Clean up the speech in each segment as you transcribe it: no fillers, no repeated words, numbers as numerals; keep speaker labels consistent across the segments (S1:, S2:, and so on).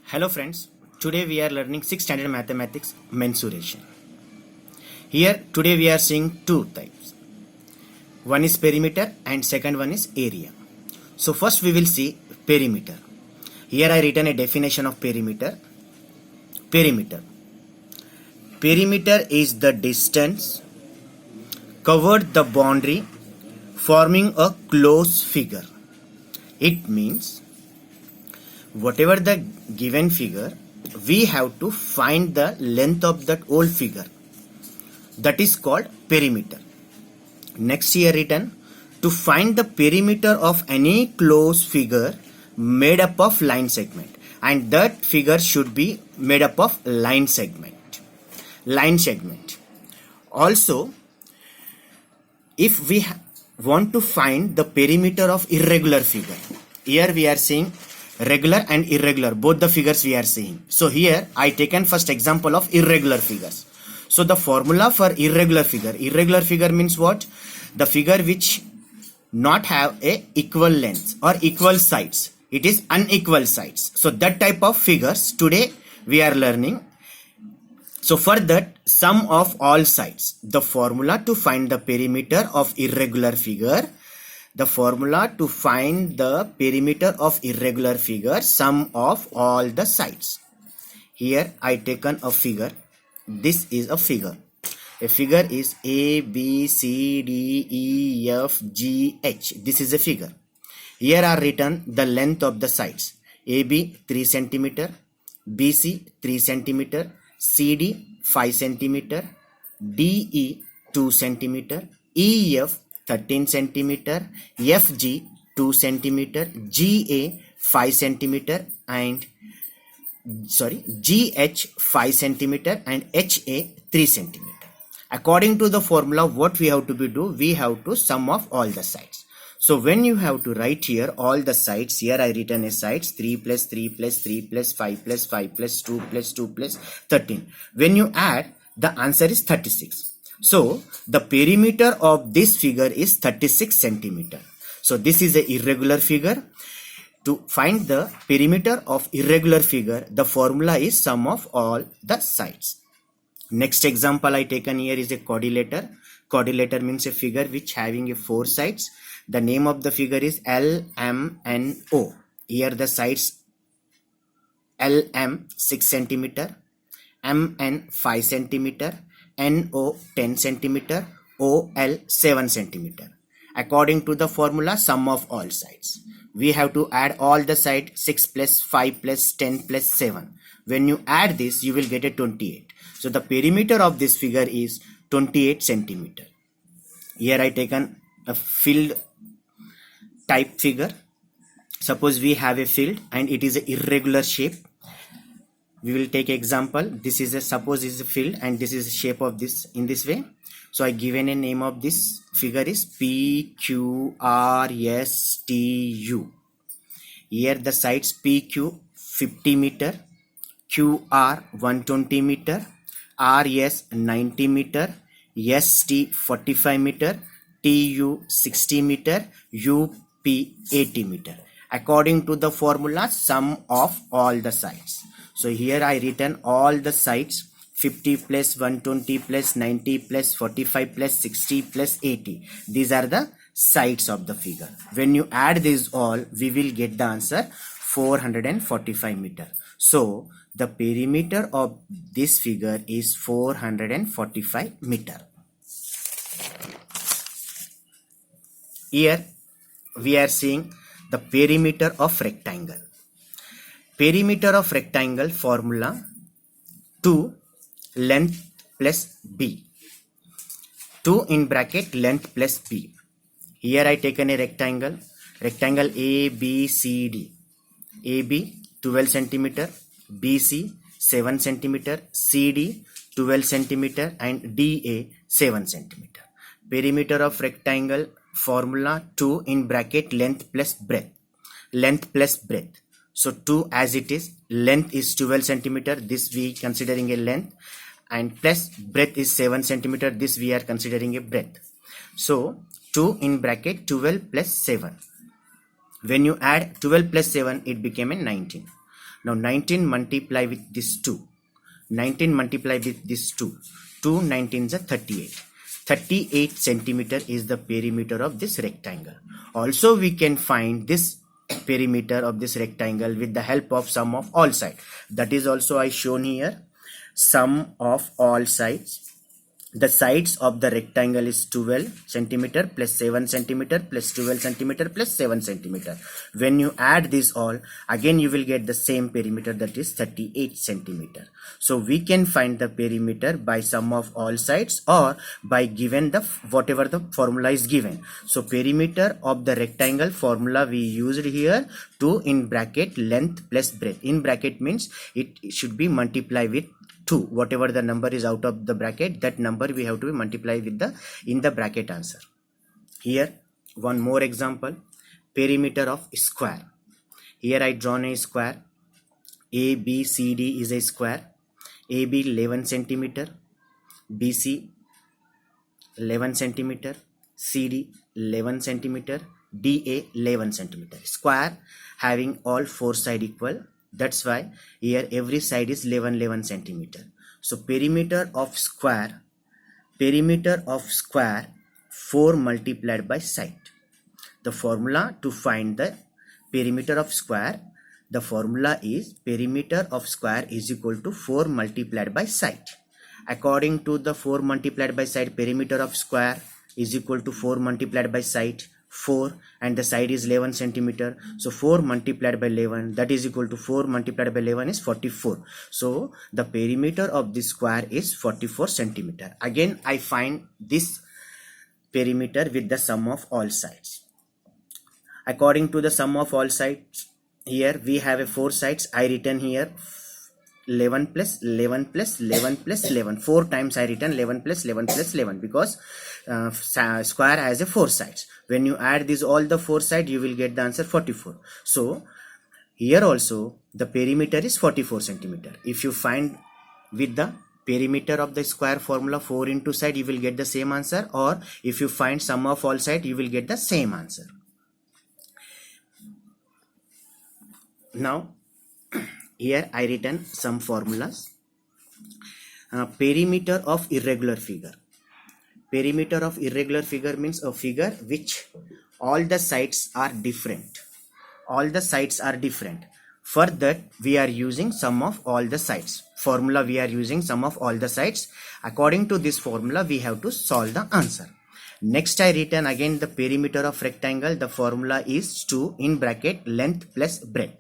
S1: Hello friends, today we are learning 6th standard mathematics mensuration. Here today we are seeing two types. One is perimeter and second one is area. So first we will see perimeter. Here I written a definition of perimeter. Perimeter. Perimeter is the distance covered the boundary forming a closed figure. It means whatever the given figure, we have to find the length of that whole figure. That is called perimeter. Next here written, to find the perimeter of any closed figure made up of line segment, and that figure should be made up of line segment. Also, if we want to find the perimeter of irregular figure, here we are seeing regular and irregular, both the figures we are seeing. So here I taken first example of irregular figures. So the formula for irregular figure means what? The figure which not have a equal length or equal sides. It is unequal sides. So that type of figures today we are learning. So for that, sum of all sides. The formula to find the perimeter of irregular figure. The formula to find the perimeter of irregular figure, sum of all the sides. Here I taken a figure. This is a figure. A figure is A, B, C, D, E, F, G, H. This is a figure. Here are written the length of the sides. AB 3 cm, BC 3 cm, CD 5 cm, DE 2 cm, EF 13 cm, FG 2 cm, GA 5 cm and GH 5 cm and HA 3 cm. According to the formula, what we have to do? We have to sum of all the sides. So when you have to write here all the sides, here I written a sides 3 plus 3 plus 3 plus 5 plus 5 plus 2 plus 2 plus 13. When you add, the answer is 36. So the perimeter of this figure is 36 centimeter. So this is a irregular figure. To find the perimeter of irregular figure, the formula is sum of all the sides. Next example I taken here is a quadrilateral. Quadrilateral means a figure which having a 4 sides. The name of the figure is LMNO. Here the sides LM 6 centimeter, MN 5 centimeter, NO 10 centimeter, OL 7 centimeter. According to the formula, sum of all sides. We have to add all the sides 6 plus 5 plus 10 plus 7. When you add this, you will get a 28. So the perimeter of this figure is 28 centimeter. Here I taken a filled type figure. Suppose we have a field and it is an irregular shape. We will take example. This is a suppose is a field and this is the shape of this in this way. So I given a name of this figure is PQRSTU. Here the sides PQ 50 meter, QR 120 meter, RS 90 meter, ST 45 meter, TU 60 meter, UP 80 meter. According to the formula, sum of all the sides. So here I written all the sides 50 plus 120 plus 90 plus 45 plus 60 plus 80. These are the sides of the figure. When you add these all, we will get the answer 445 meter. So the perimeter of this figure is 445 meter. Here we are seeing the perimeter of rectangle. Perimeter of rectangle formula 2 length plus b. 2 in bracket length plus b. Here I taken a rectangle. Rectangle ABCD. AB 12 centimeter, BC 7 centimeter, CD 12 centimeter and DA 7 centimeter. Perimeter of rectangle formula 2 in bracket length plus breadth. Length plus breadth. So 2 as it is, length is 12 centimeter, this we considering a length, and plus breadth is 7 centimeter, this we are considering a breadth. So 2 in bracket 12 plus 7. When you add 12 plus 7, it became a 19. Now 19 multiply with this 2. 19 multiply with this 2. 2 19 is a 38. 38 centimeter is the perimeter of this rectangle. Also we can find this perimeter of this rectangle with the help of sum of all sides. That is also I shown here. Sum of all sides. The sides of the rectangle is 12 centimeter plus 7 centimeter plus 12 centimeter plus 7 centimeter. When you add this all, again you will get the same perimeter, that is 38 centimeter. So we can find the perimeter by sum of all sides or by given the whatever the formula is given. So perimeter of the rectangle formula we used here, 2 in bracket length plus breadth. In bracket means it should be multiplied with 2, whatever the number is out of the bracket, that number we have to multiply with the in the bracket answer. Here one more example, perimeter of square. Here I drawn a square. ABCD is a square. AB 11 centimeter, BC 11 centimeter, CD 11 centimeter, DA 11 centimeter. Square having all four sides equal. That's why here every side is 11 centimeter. So perimeter of square 4 multiplied by side. The formula to find the perimeter of square, the formula is perimeter of square is equal to 4 multiplied by side. According to the 4 multiplied by side, perimeter of square is equal to 4 multiplied by side 4, and the side is 11 centimeter. So 4 multiplied by 11, that is equal to 4 multiplied by 11 is 44. So the perimeter of this square is 44 centimeter. Again I find this perimeter with the sum of all sides. According to the sum of all sides, here we have a 4 sides. I written here 11 plus 11 plus 11 plus 11. 4 times I written 11 plus 11 plus 11 because square has a 4 sides. When you add these all the 4 sides, you will get the answer 44. So here also the perimeter is 44 centimeter. If you find with the perimeter of the square formula 4 into side, you will get the same answer, or if you find sum of all sides, you will get the same answer. Now here I written some formulas. Perimeter of irregular figure. Perimeter of irregular figure means a figure which all the sides are different. All the sides are different. For that we are using sum of all the sides. Formula we are using sum of all the sides. According to this formula we have to solve the answer. Next I written again the perimeter of rectangle. The formula is 2 in bracket length plus breadth.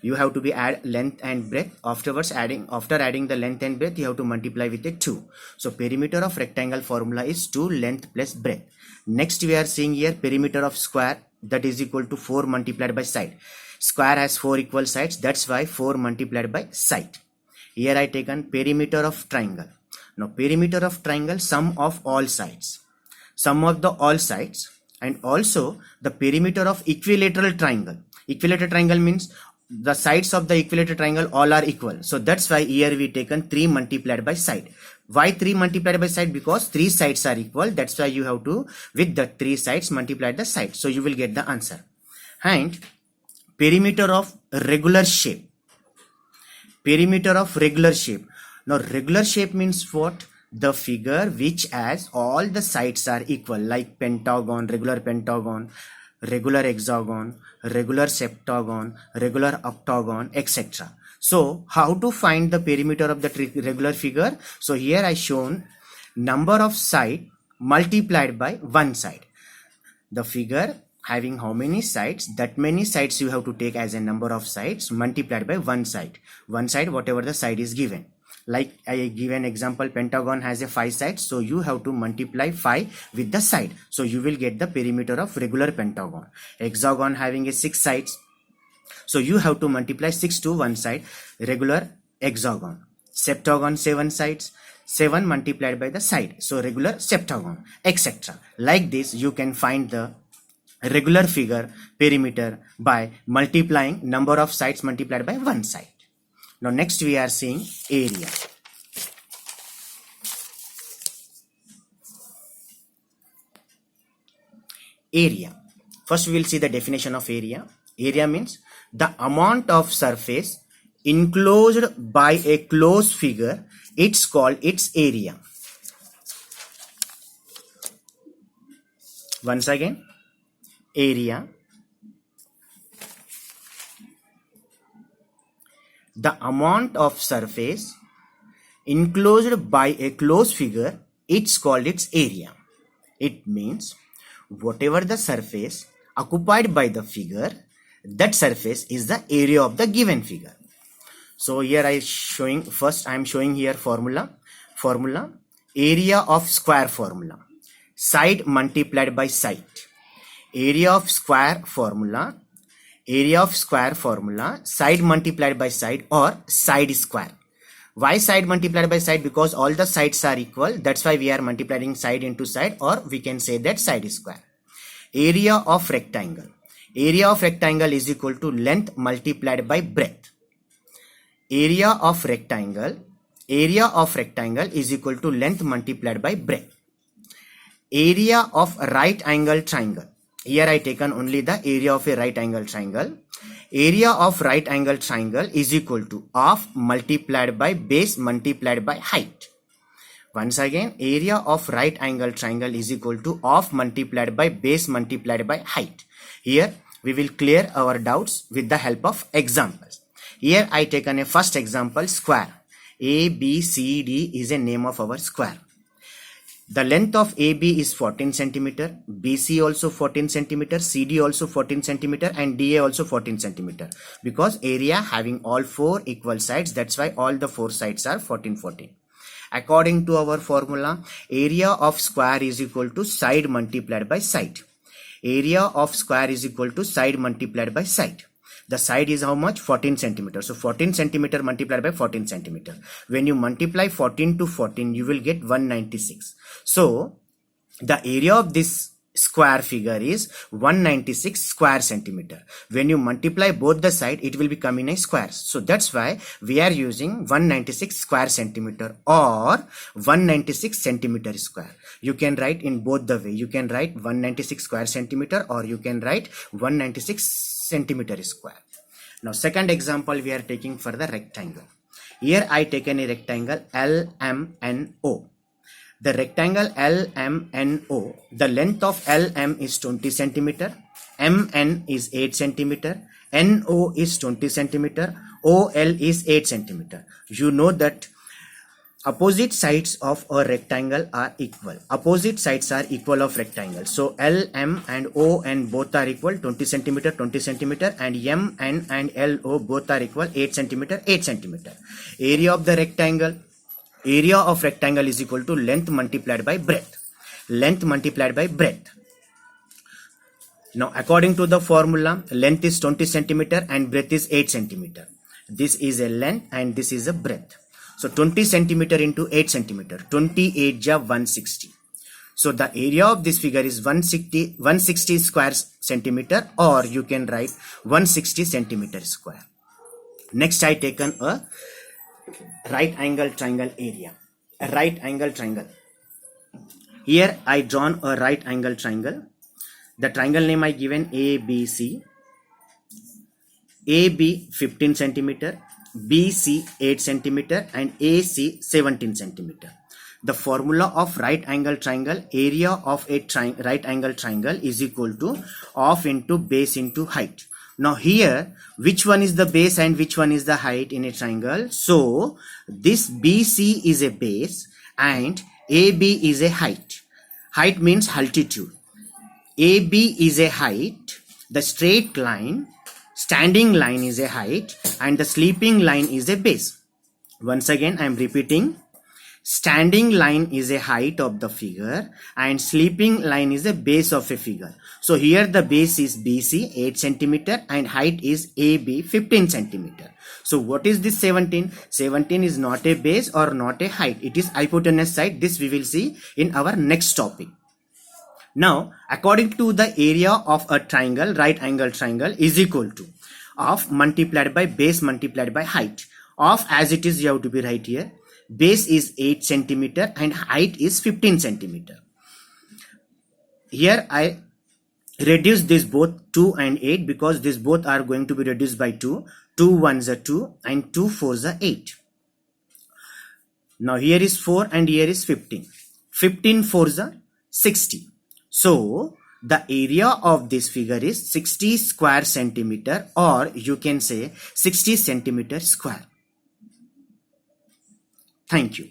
S1: You have to be add length and breadth. After adding the length and breadth, you have to multiply with a 2. So perimeter of rectangle formula is 2 length plus breadth. Next we are seeing here perimeter of square, that is equal to 4 multiplied by side. Square has 4 equal sides, that's why 4 multiplied by side. Here I taken perimeter of triangle. Now perimeter of triangle, sum of all sides. Sum of the all sides, and also the perimeter of equilateral triangle. Equilateral triangle means the sides of the equilateral triangle all are equal. So that's why here we taken 3 multiplied by side. Why 3 multiplied by side? Because 3 sides are equal. That's why you have to with the 3 sides multiply the side. So you will get the answer. And perimeter of regular shape. Perimeter of regular shape. Now regular shape means what? The figure which has all the sides are equal, like pentagon, regular hexagon, regular septagon, regular octagon, etc. So how to find the perimeter of the regular figure? So here I shown number of side multiplied by one side. The figure having how many sides, that many sides you have to take as a number of sides multiplied by one side. One side, whatever the side is given. Like I give an example, pentagon has a 5 sides, so you have to multiply 5 with the side. So you will get the perimeter of regular pentagon. Hexagon having a 6 sides, so you have to multiply 6 to one side, regular hexagon. Septagon 7 sides, 7 multiplied by the side, so regular septagon, etc. Like this you can find the regular figure perimeter by multiplying number of sides multiplied by one side. Now next we are seeing area. Area. First we will see the definition of area. Area means the amount of surface enclosed by a closed figure, it's called its area. Once again, area. The amount of surface enclosed by a closed figure, it's called its area. It means whatever the surface occupied by the figure, that surface is the area of the given figure. So here I am showing here formula area of square formula, side multiplied by side. Area of square formula, side multiplied by side, or side square. Why side multiplied by side? Because all the sides are equal, that's why we are multiplying side into side, or we can say that side square. Area of rectangle is equal to length multiplied by breadth. Area of rectangle is equal to length multiplied by breadth. Area of right angle triangle. Here I taken only the area of a right angle triangle. Area of right angle triangle is equal to half multiplied by base multiplied by height. Once again, area of right angle triangle is equal to half multiplied by base multiplied by height. Here we will clear our doubts with the help of examples. Here I taken a first example, square. ABCD is a name of our square. The length of AB is 14 centimeter, BC also 14 centimeter, CD also 14 centimeter, and DA also 14 centimeter. Because area having all four equal sides, that's why all the four sides are 14. According to our formula, area of square is equal to side multiplied by side. Area of square is equal to side multiplied by side. The side is how much? 14 centimeters. So 14 centimeter multiplied by 14 centimeter. When you multiply 14 to 14, you will get 196. So the area of this square figure is 196 square centimeter. When you multiply both the side, it will become in a square. So that's why we are using 196 square centimeter or 196 centimeter square. You can write in both the way. You can write 196 square centimeter or you can write 196 centimeter square. Now second example we are taking for the rectangle. Here I taken a rectangle LMNO. The rectangle LMNO, the length of LM is 20 centimeter, MN is 8 centimeter, NO is 20 centimeter, OL is 8 centimeter. You know that opposite sides of a rectangle are equal. Opposite sides are equal of rectangle. So LM and ON both are equal, 20 centimeter, 20 centimeter, and MN and LO both are equal, 8 centimeter, 8 centimeter. Area of the rectangle. Area of rectangle is equal to length multiplied by breadth. Length multiplied by breadth. Now according to the formula, length is 20 centimeter and breadth is 8 centimeter. This is a length and this is a breadth. So 20 centimeter into 8 centimeter. 28 ja 160. So the area of this figure is 160 square centimeter, or you can write 160 centimeter square. Next I taken a right angle triangle area. A right angle triangle. Here I drawn a right angle triangle. The triangle name I given ABC. AB 15 centimeter, BC 8 centimeter, and AC 17 centimeter. The formula of right angle triangle, area of a right angle triangle is equal to half into base into height. Now here, which one is the base and which one is the height in a triangle? So this BC is a base and AB is a height. Height means altitude. AB is a height. The straight line, standing line is a height, and the sleeping line is a base. Once again I am repeating. Standing line is a height of the figure and sleeping line is the base of a figure. So here the base is BC 8 centimeter and height is AB 15 centimeter. So what is this 17? 17 is not a base or not a height. It is hypotenuse side. This we will see in our next topic. Now according to the area of a triangle, right angle triangle is equal to half multiplied by base multiplied by height. Half as it is you have to be right here. Base is 8 centimeter and height is 15 centimeter. Here I reduce this both 2 and 8 because these both are going to be reduced by 2. 2 ones are 2 and 2 fours are 8. Now here is 4 and here is 15. 15 fours are 60. So the area of this figure is 60 square centimeter, or you can say 60 centimeter square. Thank you.